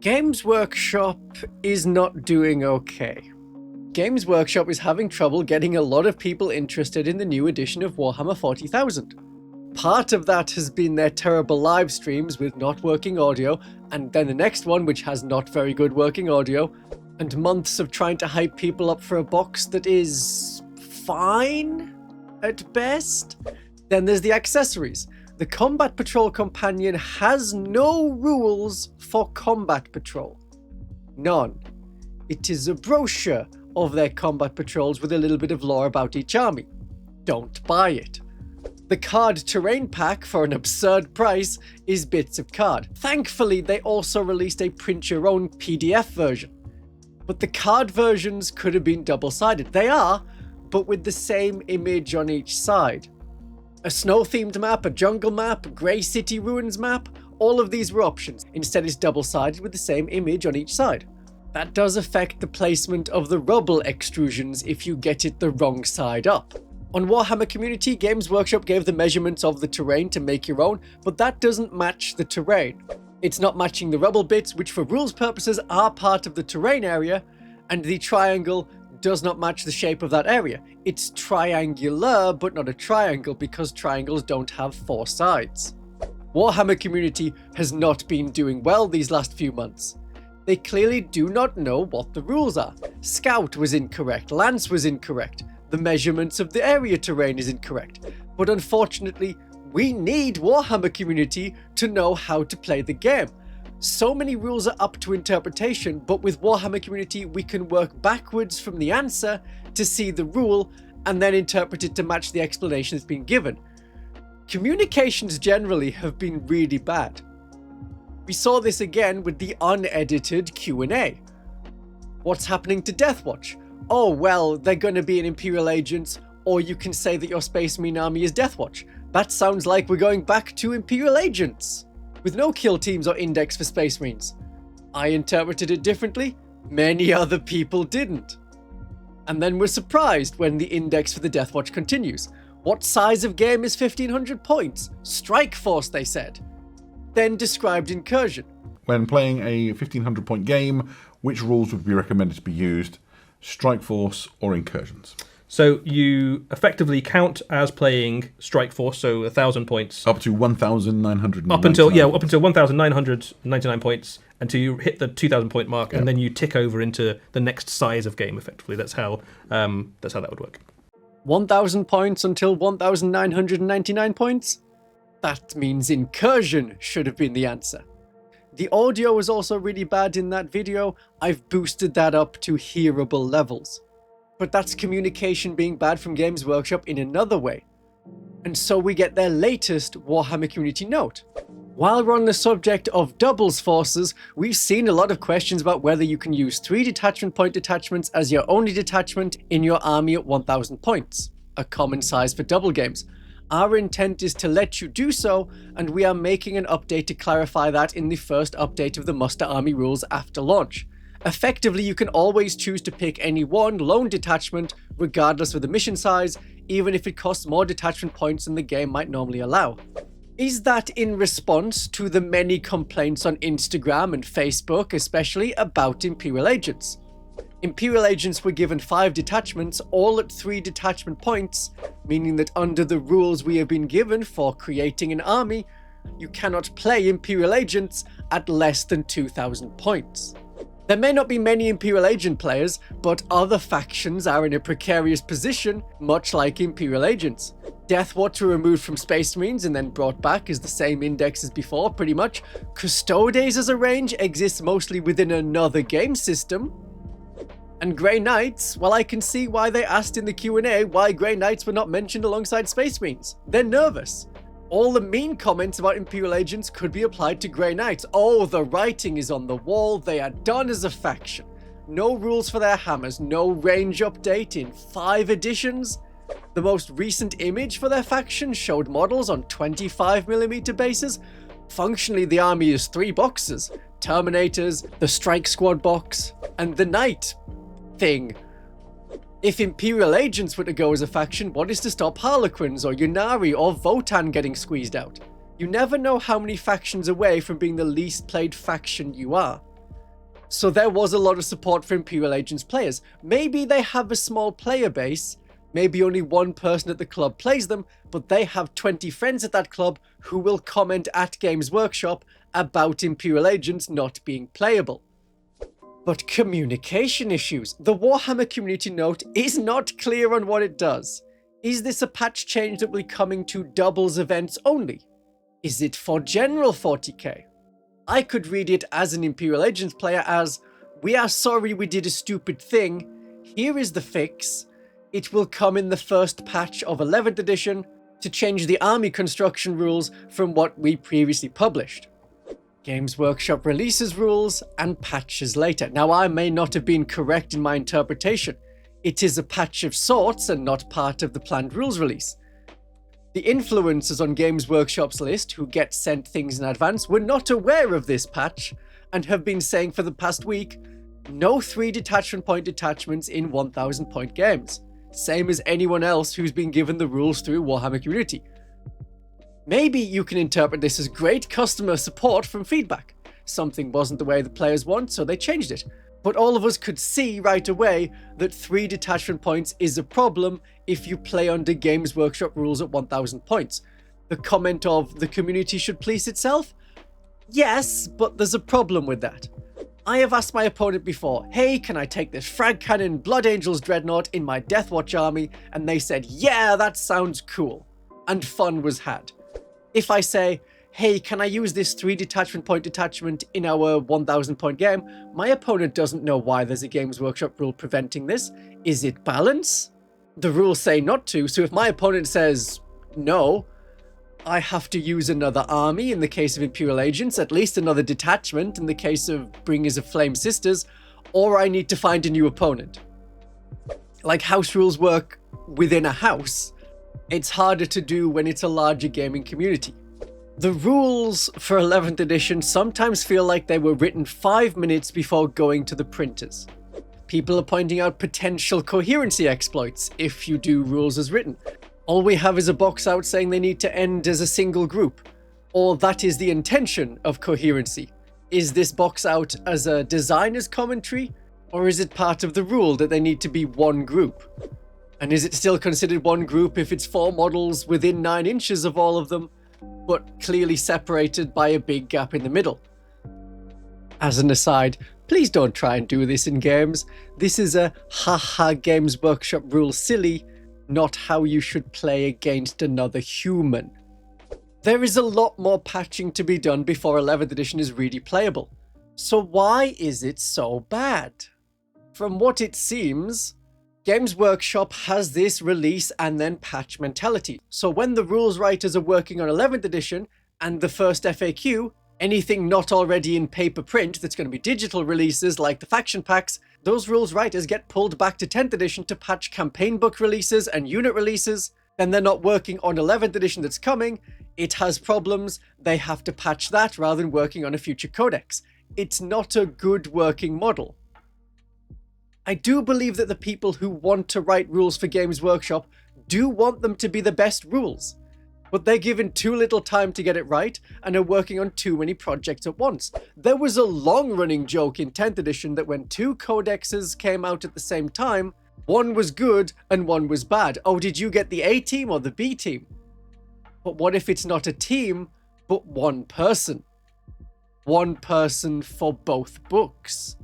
Games Workshop is not doing okay. Games Workshop is having trouble getting a lot of people interested in the new edition of Warhammer 40,000. Part of that has been their terrible live streams with not working audio, and then the next one which has not very good working audio, and months of trying to hype people up for a box that is fine at best. Then there's the accessories. The Combat Patrol Companion has no rules for Combat Patrol. None. It is a brochure of their combat patrols with a little bit of lore about each army. Don't buy it. The card terrain pack for an absurd price is bits of card. Thankfully, they also released a print your own PDF version. But the card versions could have been double-sided. They are, but with the same image on each side. A snow-themed map, a jungle map, a Grey City Ruins map, all of these were options. Instead, it's double-sided with the same image on each side. That does affect the placement of the rubble extrusions if you get it the wrong side up. On Warhammer Community, Games Workshop gave the measurements of the terrain to make your own, but that doesn't match the terrain. It's not matching the rubble bits, which for rules purposes are part of the terrain area, and the triangle does not match the shape of that area. It's triangular, but not a triangle, because triangles don't have four sides. Warhammer Community has not been doing well these last few months. They clearly do not know what the rules are. Scout was incorrect, Lance was incorrect, the measurements of the area terrain is incorrect. But unfortunately, we need Warhammer Community to know how to play the game. So many rules are up to interpretation, but with Warhammer Community, we can work backwards from the answer to see the rule and then interpret it to match the explanation that's been given. Communications generally have been really bad. We saw this again with the unedited Q&A. What's happening to Deathwatch? Oh, well, they're going to be an Imperial Agents, or you can say that your Space Marine army is Deathwatch. That sounds like we're going back to Imperial Agents, with no kill teams or index for Space Marines. I interpreted it differently, many other people didn't. And then we're surprised when the index for the Deathwatch continues. What size of game is 1500 points? Strike Force, they said. Then described Incursion. When playing a 1500 point game, which rules would be recommended to be used? Strike Force or Incursions? So you effectively count as playing Strike Force, so 1,000 points. Up to 1,999. Up until 1,999 points until you hit the 2,000 point mark, and then you tick over into the next size of game. Effectively, that's how that would work. 1,000 points until 1,999 points? That means Incursion should have been the answer. The audio was also really bad in that video. I've boosted that up to hearable levels. But that's communication being bad from Games Workshop in another way. And so we get their latest Warhammer Community note. While we're on the subject of doubles forces, we've seen a lot of questions about whether you can use 3 detachment point detachments as your only detachment in your army at 1,000 points, a common size for double games. Our intent is to let you do so, and we are making an update to clarify that in the first update of the Muster Army rules after launch. Effectively, you can always choose to pick any one lone detachment, regardless of the mission size, even if it costs more detachment points than the game might normally allow. Is that in response to the many complaints on Instagram and Facebook, especially about Imperial Agents? Imperial Agents were given 5 detachments, all at 3 detachment points, meaning that under the rules we have been given for creating an army, you cannot play Imperial Agents at less than 2,000 points. There may not be many Imperial Agent players, but other factions are in a precarious position, much like Imperial Agents. Deathwatch were removed from Space Marines and then brought back as the same index as before, pretty much. Custodes as a range exists mostly within another game system. And Grey Knights, well, I can see why they asked in the Q&A why Grey Knights were not mentioned alongside Space Marines. They're nervous. All the mean comments about Imperial Agents could be applied to Grey Knights. Oh, the writing is on the wall, they are done as a faction. No rules for their hammers, no range update in 5 editions. The most recent image for their faction showed models on 25mm bases. Functionally, the army is 3 boxes. Terminators, the Strike Squad box, and the Knight thing. If Imperial Agents were to go as a faction, what is to stop Harlequins or Yunari or Votan getting squeezed out? You never know how many factions away from being the least played faction you are. So there was a lot of support for Imperial Agents players. Maybe they have a small player base, maybe only one person at the club plays them, but they have 20 friends at that club who will comment at Games Workshop about Imperial Agents not being playable. But communication issues. The Warhammer community note is not clear on what it does. Is this a patch change that will be coming to doubles events only? Is it for general 40k? I could read it as an Imperial Agents player as, we are sorry we did a stupid thing, here is the fix, it will come in the first patch of 11th edition to change the army construction rules from what we previously published. Games Workshop releases rules and patches later. Now I may not have been correct in my interpretation, it is a patch of sorts and not part of the planned rules release. The influencers on Games Workshop's list who get sent things in advance were not aware of this patch and have been saying for the past week, no 3 detachment point detachments in 1000 point games. Same as anyone else who's been given the rules through Warhammer community. Maybe you can interpret this as great customer support from feedback. Something wasn't the way the players want, so they changed it. But all of us could see right away that 3 detachment points is a problem if you play under Games Workshop rules at 1000 points. The comment of the community should police itself? Yes, but there's a problem with that. I have asked my opponent before, hey, can I take this Frag Cannon Blood Angels Dreadnought in my Deathwatch army? And they said, yeah, that sounds cool. And fun was had. If I say, hey, can I use this 3 detachment point detachment in our 1000 point game? My opponent doesn't know why there's a Games Workshop rule preventing this. Is it balance? The rules say not to, so if my opponent says no, I have to use another army in the case of Imperial Agents, at least another detachment in the case of Bringers of Flame Sisters, or I need to find a new opponent. Like house rules work within a house, it's harder to do when it's a larger gaming community. The rules for 11th edition sometimes feel like they were written 5 minutes before going to the printers. People are pointing out potential coherency exploits if you do rules as written. All we have is a box out saying they need to end as a single group, or that is the intention of coherency. Is this box out as a designer's commentary, or is it part of the rule that they need to be one group? And is it still considered one group if it's 4 models within 9 inches of all of them, but clearly separated by a big gap in the middle? As an aside, please don't try and do this in games. This is a haha Games Workshop rule silly, not how you should play against another human. There is a lot more patching to be done before 11th edition is really playable. So why is it so bad? From what it seems, Games Workshop has this release and then patch mentality. So when the rules writers are working on 11th edition and the first FAQ, anything not already in paper print that's going to be digital releases like the faction packs, those rules writers get pulled back to 10th edition to patch campaign book releases and unit releases. Then they're not working on 11th edition that's coming. It has problems. They have to patch that rather than working on a future codex. It's not a good working model. I do believe that the people who want to write rules for Games Workshop do want them to be the best rules, but they're given too little time to get it right and are working on too many projects at once. There was a long-running joke in 10th edition that when 2 codexes came out at the same time, one was good and one was bad. Oh, did you get the A team or the B team? But what if it's not a team, but one person? One person for both books.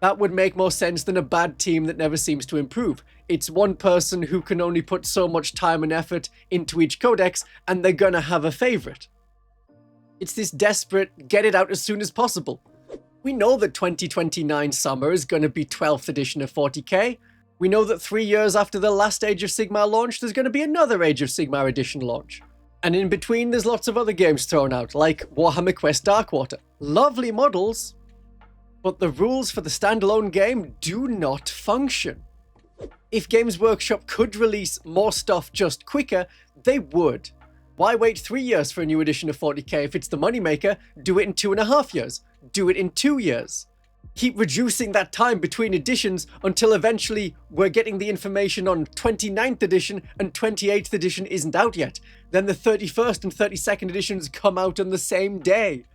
That would make more sense than a bad team that never seems to improve. It's one person who can only put so much time and effort into each codex, and they're gonna have a favorite. It's this desperate, get it out as soon as possible. We know that 2029 summer is gonna be 12th edition of 40k. We know that 3 years after the last Age of Sigmar launch, there's gonna be another Age of Sigmar edition launch. And in between, there's lots of other games thrown out, like Warhammer Quest Darkwater. Lovely models, but the rules for the standalone game do not function. If Games Workshop could release more stuff just quicker, they would. Why wait 3 years for a new edition of 40k if it's the moneymaker? Do it in 2.5 years. Do it in 2 years. Keep reducing that time between editions until eventually we're getting the information on 29th edition and 28th edition isn't out yet. Then the 31st and 32nd editions come out on the same day.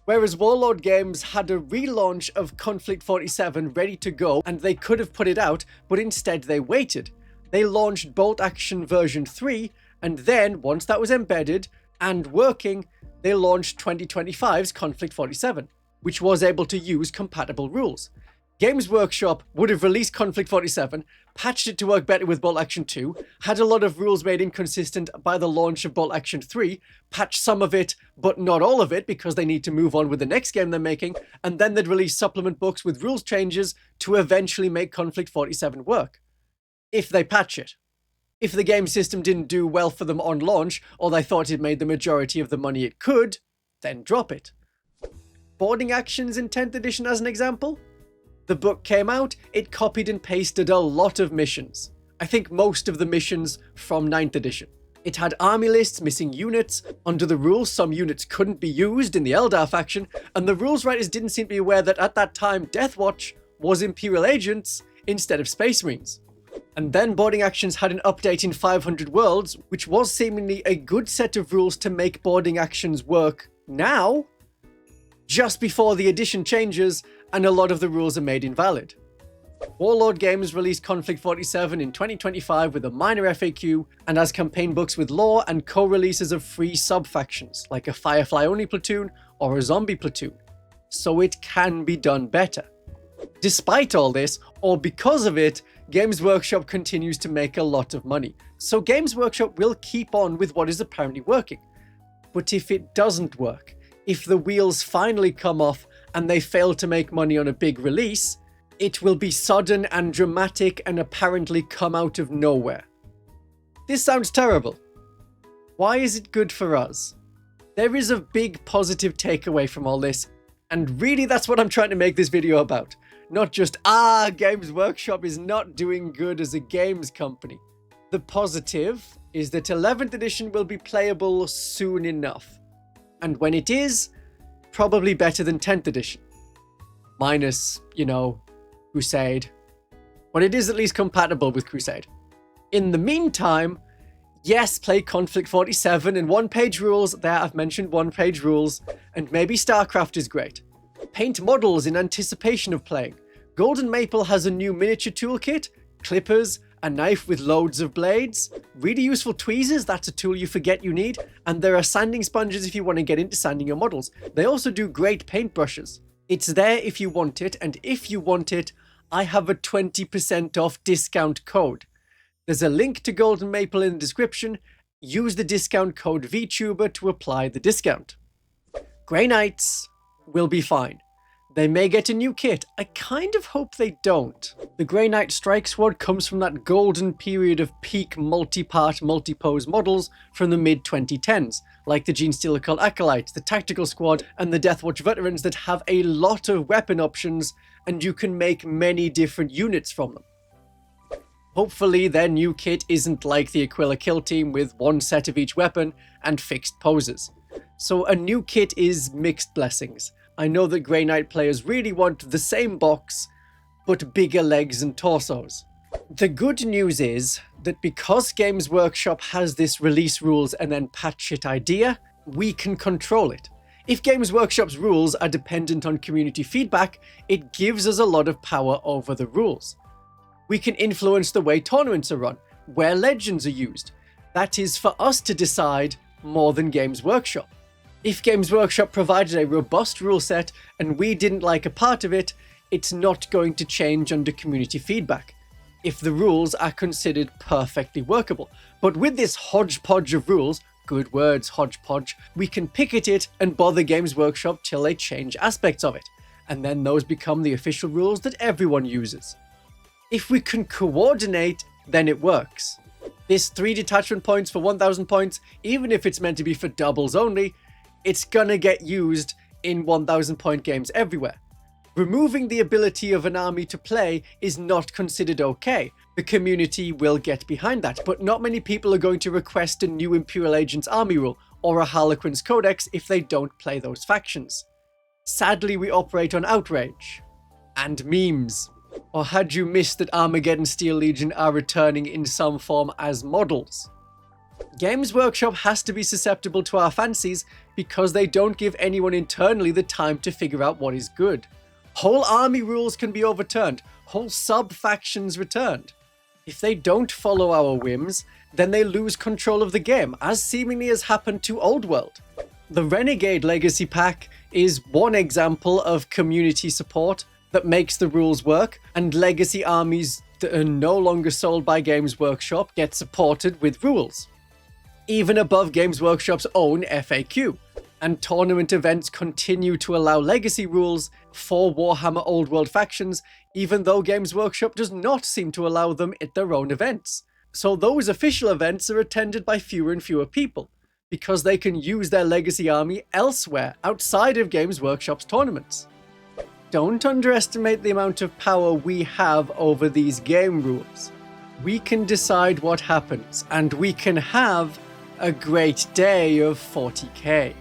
Whereas Warlord Games had a relaunch of Conflict 47 ready to go, and they could have put it out, but instead they waited. They launched Bolt Action version 3, and then, once that was embedded and working, they launched 2025's Conflict 47, which was able to use compatible rules. Games Workshop would have released Conflict 47, patched it to work better with Bolt Action 2, had a lot of rules made inconsistent by the launch of Bolt Action 3, patched some of it, but not all of it because they need to move on with the next game they're making, and then they'd release supplement books with rules changes to eventually make Conflict 47 work. If they patch it. If the game system didn't do well for them on launch, or they thought it made the majority of the money it could, then drop it. Boarding Actions in 10th edition as an example? The book came out, it copied and pasted a lot of missions. I think most of the missions from 9th edition. It had army lists missing units. Under the rules, some units couldn't be used in the Eldar faction, and the rules writers didn't seem to be aware that at that time Deathwatch was Imperial agents instead of Space Marines. And then Boarding Actions had an update in 500 Worlds, which was seemingly a good set of rules to make Boarding Actions work now, just before the edition changes and a lot of the rules are made invalid. Warlord Games released Conflict 47 in 2025 with a minor FAQ and as campaign books with lore and co-releases of free sub-factions, like a Firefly-only platoon or a zombie platoon. So it can be done better. Despite all this, or because of it, Games Workshop continues to make a lot of money. So Games Workshop will keep on with what is apparently working. But if it doesn't work, if the wheels finally come off and they fail to make money on a big release, it will be sudden and dramatic and apparently come out of nowhere. This sounds terrible. Why is it good for us? There is a big positive takeaway from all this, and really that's what I'm trying to make this video about. Not just, Games Workshop is not doing good as a games company. The positive is that 11th edition will be playable soon enough. And when it is, probably better than 10th edition. Minus, Crusade. But it is at least compatible with Crusade. In the meantime, yes, play Conflict 47 and one-page rules. There, I've mentioned one-page rules. And maybe StarCraft is great. Paint models in anticipation of playing. Golden Maple has a new miniature toolkit, clippers, a knife with loads of blades, really useful tweezers, that's a tool you forget you need, and there are sanding sponges if you want to get into sanding your models. They also do great paintbrushes. It's there if you want it, and if you want it, I have a 20% off discount code. There's a link to Golden Maple in the description. Use the discount code Vtuber to apply the discount. Grey Knights will be fine. They may get a new kit. I kind of hope they don't. The Grey Knight Strike Squad comes from that golden period of peak multi-part, multi-pose models from the mid-2010s, like the Genestealer Cult Acolytes, the Tactical Squad, and the Deathwatch Veterans that have a lot of weapon options, and you can make many different units from them. Hopefully their new kit isn't like the Aquila Kill Team with one set of each weapon and fixed poses. So a new kit is mixed blessings. I know that Grey Knight players really want the same box, but bigger legs and torsos. The good news is that because Games Workshop has this release rules and then patch it idea, we can control it. If Games Workshop's rules are dependent on community feedback, it gives us a lot of power over the rules. We can influence the way tournaments are run, where legends are used. That is for us to decide more than Games Workshop. If Games Workshop provided a robust rule set and we didn't like a part of it, it's not going to change under community feedback, if the rules are considered perfectly workable. But with this hodgepodge of rules, good words, hodgepodge, we can picket it and bother Games Workshop till they change aspects of it, and then those become the official rules that everyone uses. If we can coordinate, then it works. This 3 detachment points for 1000 points, even if it's meant to be for doubles only, it's gonna get used in 1000 point games everywhere. Removing the ability of an army to play is not considered okay. The community will get behind that, but not many people are going to request a new Imperial Agents army rule or a Harlequin's Codex if they don't play those factions. Sadly, we operate on outrage and memes. Or had you missed that Armageddon Steel Legion are returning in some form as models? Games Workshop has to be susceptible to our fancies because they don't give anyone internally the time to figure out what is good. Whole army rules can be overturned, whole sub-factions returned. If they don't follow our whims, then they lose control of the game, as seemingly has happened to Old World. The Renegade Legacy Pack is one example of community support that makes the rules work, and legacy armies that are no longer sold by Games Workshop get supported with rules. Even above Games Workshop's own FAQ. And tournament events continue to allow legacy rules for Warhammer Old World factions, even though Games Workshop does not seem to allow them at their own events. So those official events are attended by fewer and fewer people, because they can use their legacy army elsewhere outside of Games Workshop's tournaments. Don't underestimate the amount of power we have over these game rules. We can decide what happens, and we can have a great day of 40k.